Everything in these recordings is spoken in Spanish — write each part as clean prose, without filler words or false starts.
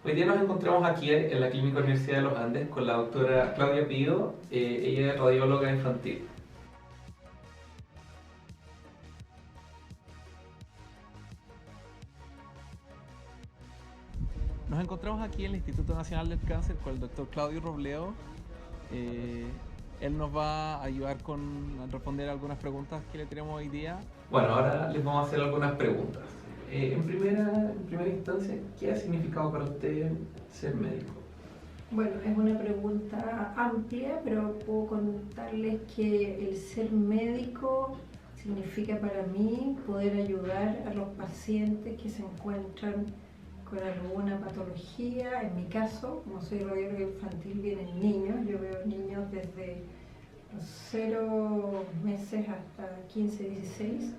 Hoy día nos encontramos aquí en la Clínica Universidad de los Andes con la doctora Claudia Pío, ella es radióloga infantil. Nos encontramos aquí en el Instituto Nacional del Cáncer con el doctor Claudio Robledo. Eh, Él nos va a ayudar a responder algunas preguntas que le tenemos hoy día. Bueno, ahora les vamos a hacer algunas preguntas. En primera instancia, ¿qué ha significado para usted ser médico? Bueno, es una pregunta amplia, pero puedo contarles que el ser médico significa para mí poder ayudar a los pacientes que se encuentran con alguna patología. En mi caso, como soy radióloga infantil, vienen niños. Yo veo niños desde los 0 meses hasta 15, 16.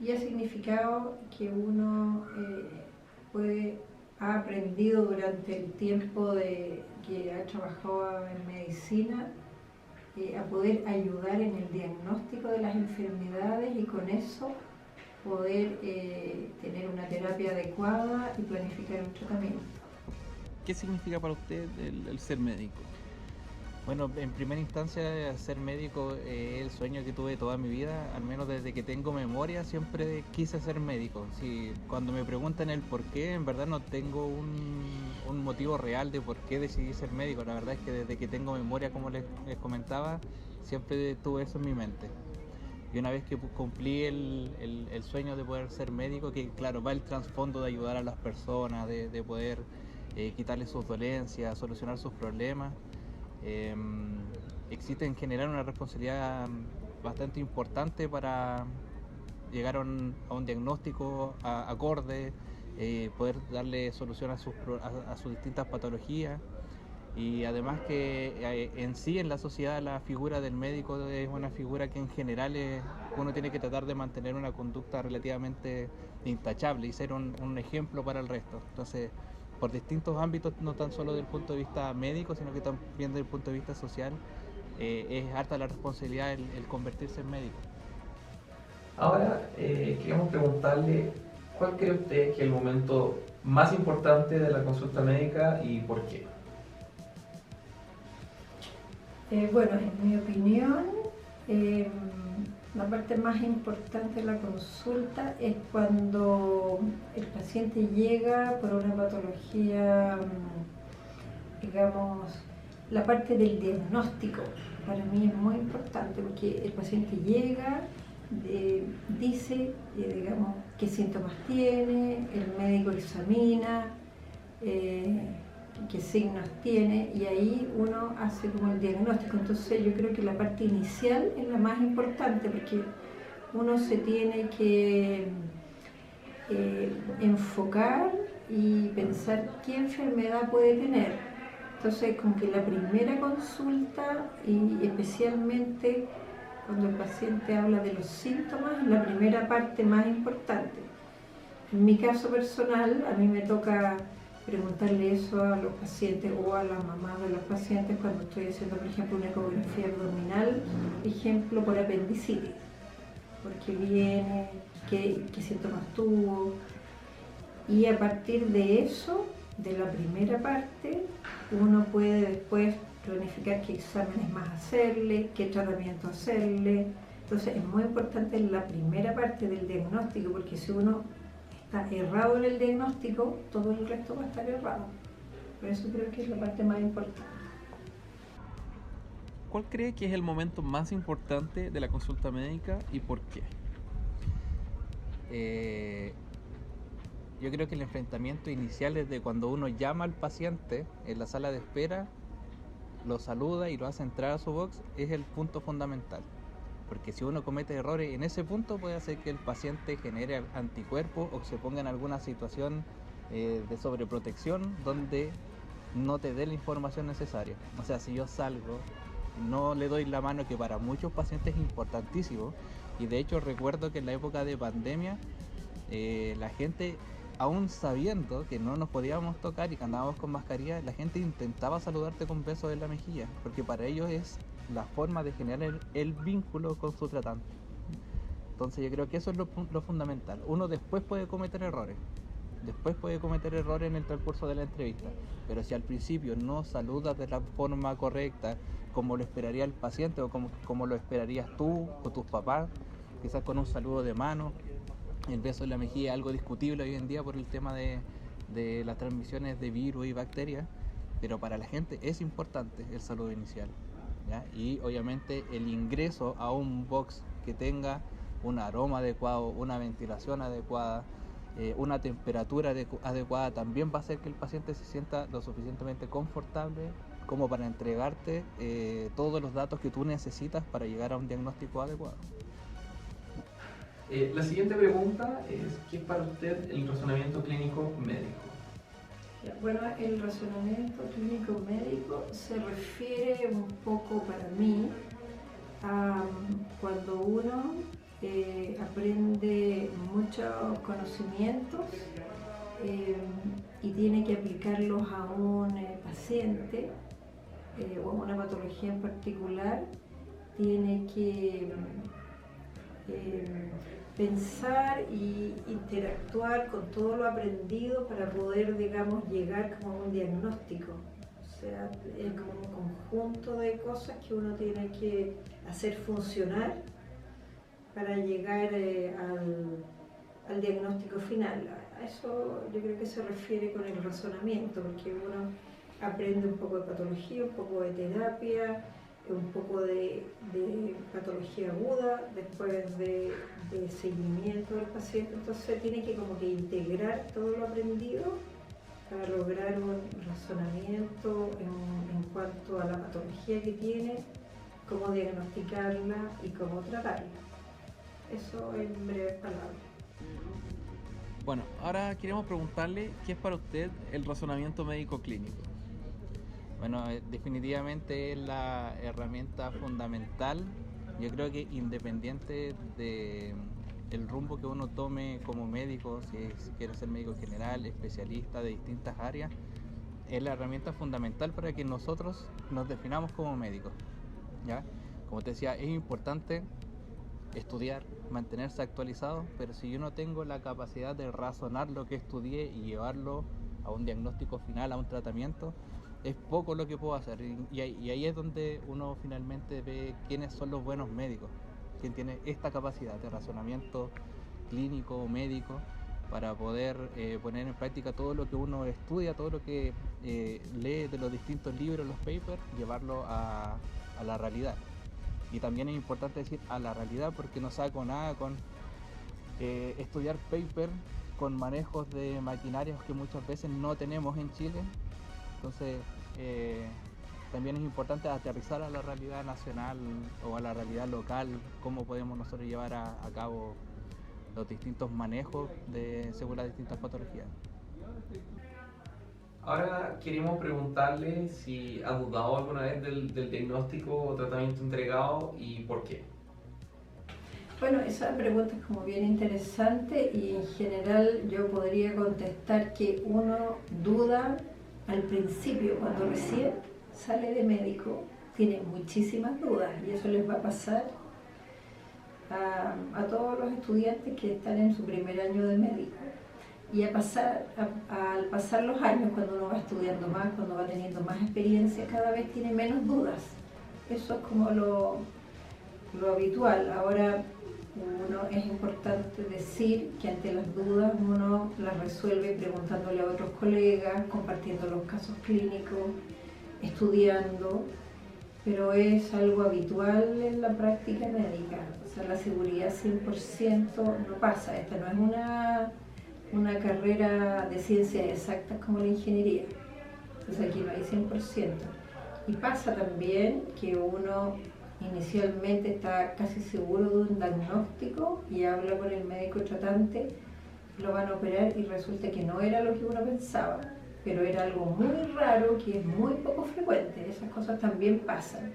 Y ha significado que uno ha aprendido durante el tiempo que ha trabajado en medicina a poder ayudar en el diagnóstico de las enfermedades y con eso poder tener una terapia adecuada y planificar un tratamiento. ¿Qué significa para usted el ser médico? Bueno, en primera instancia, ser médico es el sueño que tuve toda mi vida, al menos desde que tengo memoria siempre quise ser médico. Si, cuando me preguntan el por qué, en verdad no tengo un motivo real de por qué decidí ser médico. La verdad es que desde que tengo memoria, como les comentaba, siempre tuve eso en mi mente. Y una vez que cumplí el sueño de poder ser médico, que claro, va el trasfondo de ayudar a las personas, de poder quitarles sus dolencias, solucionar sus problemas. Existe en general una responsabilidad bastante importante para llegar a un diagnóstico acorde, poder darle solución a sus distintas patologías, y además que en sí en la sociedad la figura del médico es una figura que en general uno tiene que tratar de mantener una conducta relativamente intachable y ser un ejemplo para el resto. Entonces, por distintos ámbitos, no tan solo desde el punto de vista médico, sino que también desde el punto de vista social, es harta la responsabilidad el convertirse en médico. Ahora queríamos preguntarle, ¿cuál cree usted que es el momento más importante de la consulta médica y por qué? Bueno, en mi opinión, la parte más importante de la consulta es cuando el paciente llega por una patología, digamos, la parte del diagnóstico. Para mí es muy importante porque el paciente llega, dice, digamos, qué síntomas tiene, el médico examina, qué signos tiene, y ahí uno hace como el diagnóstico. Entonces yo creo que la parte inicial es la más importante porque uno se tiene que enfocar y pensar qué enfermedad puede tener. Entonces como que la primera consulta, y especialmente cuando el paciente habla de los síntomas, es la primera parte más importante. En mi caso personal, a mí me toca preguntarle eso a los pacientes o a la mamá de los pacientes cuando estoy haciendo, por ejemplo, una ecografía abdominal, ejemplo, por apendicitis. Porque viene, qué síntomas tuvo. Y a partir de eso, de la primera parte, uno puede después planificar qué exámenes más hacerle, qué tratamiento hacerle. Entonces es muy importante la primera parte del diagnóstico, porque si uno está errado en el diagnóstico, todo el resto va a estar errado. Por eso creo que es la parte más importante. ¿Cuál cree que es el momento más importante de la consulta médica y por qué? Yo creo que el enfrentamiento inicial es de cuando uno llama al paciente en la sala de espera, lo saluda y lo hace entrar a su box, es el punto fundamental. Porque si uno comete errores en ese punto, puede hacer que el paciente genere anticuerpos o se ponga en alguna situación de sobreprotección donde no te dé la información necesaria. O sea, si yo salgo, no le doy la mano, que para muchos pacientes es importantísimo, y de hecho recuerdo que en la época de pandemia la gente, aún sabiendo que no nos podíamos tocar y que andábamos con mascarilla, la gente intentaba saludarte con besos en la mejilla, porque para ellos es la forma de generar el vínculo con su tratante. Entonces yo creo que eso es lo fundamental. Uno después puede cometer errores, después puede cometer errores en el transcurso de la entrevista. Pero si al principio no saludas de la forma correcta, como lo esperaría el paciente o como lo esperarías tú o tus papás, quizás con un saludo de mano, el beso en la mejilla es algo discutible hoy en día por el tema de las transmisiones de virus y bacterias, pero para la gente es importante el saludo inicial, ¿ya? Y obviamente el ingreso a un box que tenga un aroma adecuado, una ventilación adecuada, una temperatura adecuada, también va a hacer que el paciente se sienta lo suficientemente confortable como para entregarte todos los datos que tú necesitas para llegar a un diagnóstico adecuado. La siguiente pregunta es, ¿qué es para usted el razonamiento clínico médico? Bueno, el razonamiento clínico médico se refiere un poco para mí a cuando uno aprende muchos conocimientos y tiene que aplicarlos a un paciente o a una patología en particular, tiene que pensar y interactuar con todo lo aprendido para poder, digamos, llegar como a un diagnóstico. O sea, es como un conjunto de cosas que uno tiene que hacer funcionar para llegar al diagnóstico final. A eso yo creo que se refiere con el razonamiento, porque uno aprende un poco de patología, un poco de terapia, un poco de patología aguda, después de seguimiento del paciente. Entonces tiene que como que integrar todo lo aprendido para lograr un razonamiento en cuanto a la patología que tiene, cómo diagnosticarla y cómo tratarla. Eso en breves palabras. Bueno, ahora queremos preguntarle qué es para usted el razonamiento médico clínico. Bueno, definitivamente es la herramienta fundamental. Yo creo que independiente del rumbo que uno tome como médico, si quiere ser médico general, especialista de distintas áreas, es la herramienta fundamental para que nosotros nos definamos como médicos, ¿ya? Como te decía, es importante estudiar, mantenerse actualizado, pero si yo no tengo la capacidad de razonar lo que estudié y llevarlo a un diagnóstico final, a un tratamiento, es poco lo que puedo hacer. Y ahí es donde uno finalmente ve quiénes son los buenos médicos, quién tiene esta capacidad de razonamiento clínico o médico para poder poner en práctica todo lo que uno estudia, todo lo que lee de los distintos libros, los papers, llevarlo a la realidad. Y también es importante decir a la realidad, porque no saco nada con estudiar paper con manejos de maquinarias que muchas veces no tenemos en Chile. Entonces también es importante aterrizar a la realidad nacional o a la realidad local, cómo podemos nosotros llevar a cabo los distintos manejos según las distintas patologías. Ahora queremos preguntarle si ha dudado alguna vez del diagnóstico o tratamiento entregado y por qué. Bueno, esa pregunta es como bien interesante y en general yo podría contestar que uno duda al principio, cuando recién sale de médico, tiene muchísimas dudas y eso les va a pasar a todos los estudiantes que están en su primer año de médico. Y al pasar los años, cuando uno va estudiando más, cuando va teniendo más experiencia, cada vez tiene menos dudas. Eso es como lo habitual. Ahora, es importante decir que ante las dudas uno las resuelve preguntándole a otros colegas, compartiendo los casos clínicos, estudiando, pero es algo habitual en la práctica médica. O sea, la seguridad 100% no pasa. Esta no es una carrera de ciencias exactas como la ingeniería. Entonces aquí no hay 100%. Y pasa también que uno inicialmente está casi seguro de un diagnóstico y habla con el médico tratante, lo van a operar y resulta que no era lo que uno pensaba, pero era algo muy raro que es muy poco frecuente. Esas cosas también pasan.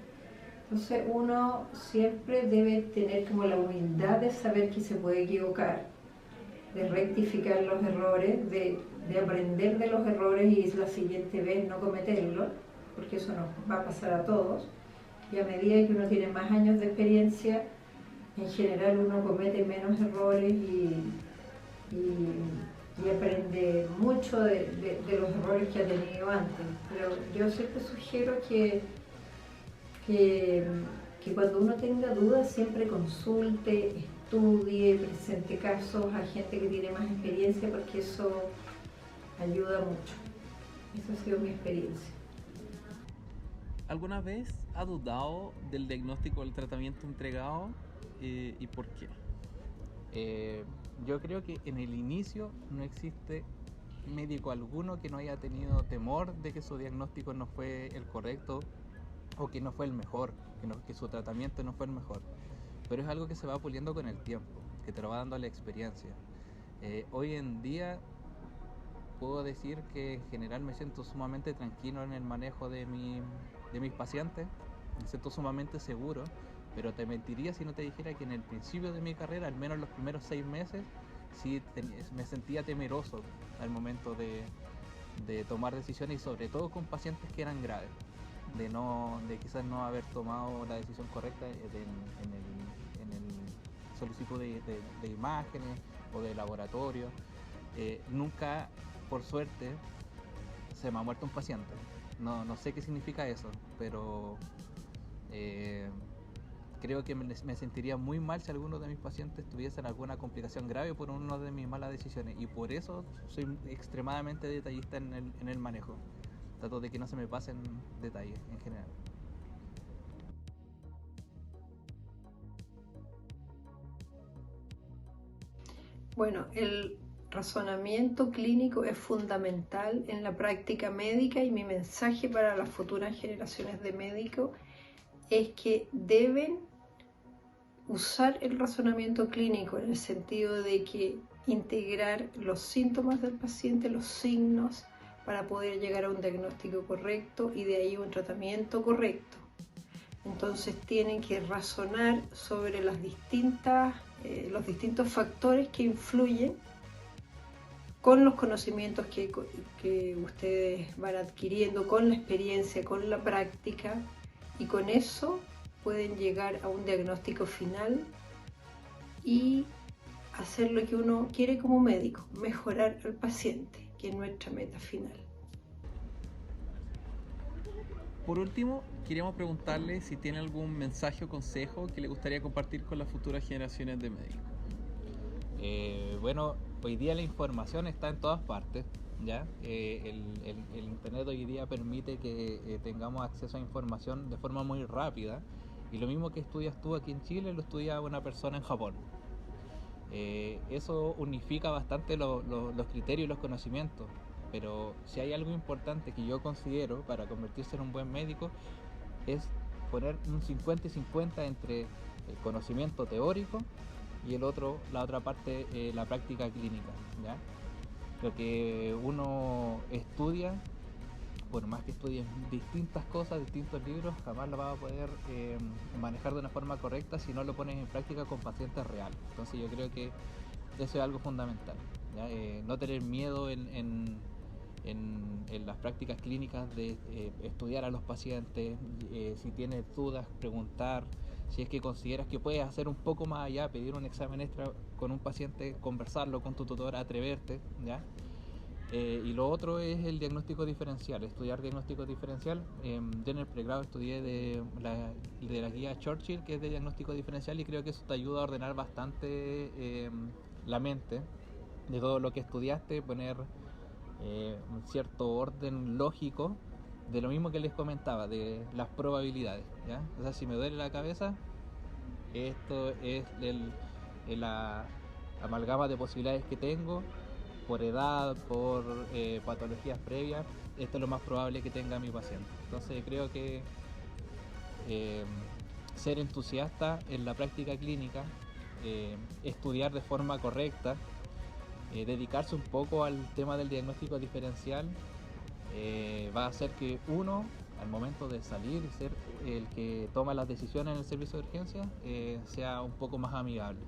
Entonces uno siempre debe tener como la humildad de saber que se puede equivocar, de rectificar los errores, de aprender de los errores y la siguiente vez no cometerlos, porque eso nos va a pasar a todos. Y a medida que uno tiene más años de experiencia, en general uno comete menos errores y aprende mucho de los errores que ha tenido antes, pero yo siempre sugiero que, que cuando uno tenga dudas siempre consulte, estudie, presente casos a gente que tiene más experiencia porque eso ayuda mucho. Esa ha sido mi experiencia. ¿Alguna vez ha dudado del diagnóstico o del tratamiento entregado y por qué? Yo creo que en el inicio no existe médico alguno que no haya tenido temor de que su diagnóstico no fue el correcto o que no fue el mejor, que su tratamiento no fue el mejor. Pero es algo que se va puliendo con el tiempo, que te lo va dando la experiencia. Hoy en día puedo decir que en general me siento sumamente tranquilo en el manejo de mis pacientes, me siento sumamente seguro, pero te mentiría si no te dijera que en el principio de mi carrera, al menos los primeros 6 meses, sí me sentía temeroso al momento de tomar decisiones y sobre todo con pacientes que eran graves, de quizás no haber tomado la decisión correcta en el solicitud de imágenes o de laboratorio. Nunca, por suerte, se me ha muerto un paciente. No sé qué significa eso, pero creo que me sentiría muy mal si alguno de mis pacientes tuviesen alguna complicación grave por una de mis malas decisiones, y por eso soy extremadamente detallista en el manejo. Trato de que no se me pasen detalles en general. Bueno, el razonamiento clínico es fundamental en la práctica médica y mi mensaje para las futuras generaciones de médicos es que deben usar el razonamiento clínico en el sentido de que integrar los síntomas del paciente, los signos, para poder llegar a un diagnóstico correcto y de ahí un tratamiento correcto. Entonces tienen que razonar sobre los distintos factores que influyen con los conocimientos que ustedes van adquiriendo, con la experiencia, con la práctica, y con eso pueden llegar a un diagnóstico final y hacer lo que uno quiere como médico, mejorar al paciente, que es nuestra meta final. Por último, queríamos preguntarle si tiene algún mensaje o consejo que le gustaría compartir con las futuras generaciones de médicos. Bueno, hoy día la información está en todas partes, ¿ya? El internet hoy día permite que tengamos acceso a información de forma muy rápida, y lo mismo que estudias tú aquí en Chile lo estudia una persona en Japón. Eso unifica bastante los criterios y los conocimientos, pero si hay algo importante que yo considero para convertirse en un buen médico es poner un 50 y 50 entre el conocimiento teórico y la otra parte, la práctica clínica, ¿ya? Lo que uno estudia, por más que estudies distintas cosas, distintos libros, jamás lo vas a poder manejar de una forma correcta si no lo pones en práctica con pacientes reales. Entonces yo creo que eso es algo fundamental, ¿ya? No tener miedo en las prácticas clínicas de estudiar a los pacientes, si tienes dudas, preguntar, si es que consideras que puedes hacer un poco más allá, pedir un examen extra con un paciente, conversarlo con tu tutor, atreverte, ¿ya? Y lo otro es el diagnóstico diferencial, estudiar diagnóstico diferencial. Yo en el pregrado estudié de la guía Churchill, que es de diagnóstico diferencial, y creo que eso te ayuda a ordenar bastante la mente de todo lo que estudiaste, poner un cierto orden lógico de lo mismo que les comentaba, de las probabilidades, ¿ya? O sea, si me duele la cabeza, esto es la amalgama de posibilidades que tengo por edad, por patologías previas. Esto es lo más probable que tenga mi paciente. Entonces creo que ser entusiasta en la práctica clínica, estudiar de forma correcta, dedicarse un poco al tema del diagnóstico diferencial, va a hacer que uno, al momento de salir y ser el que toma las decisiones en el servicio de urgencia, sea un poco más amigable.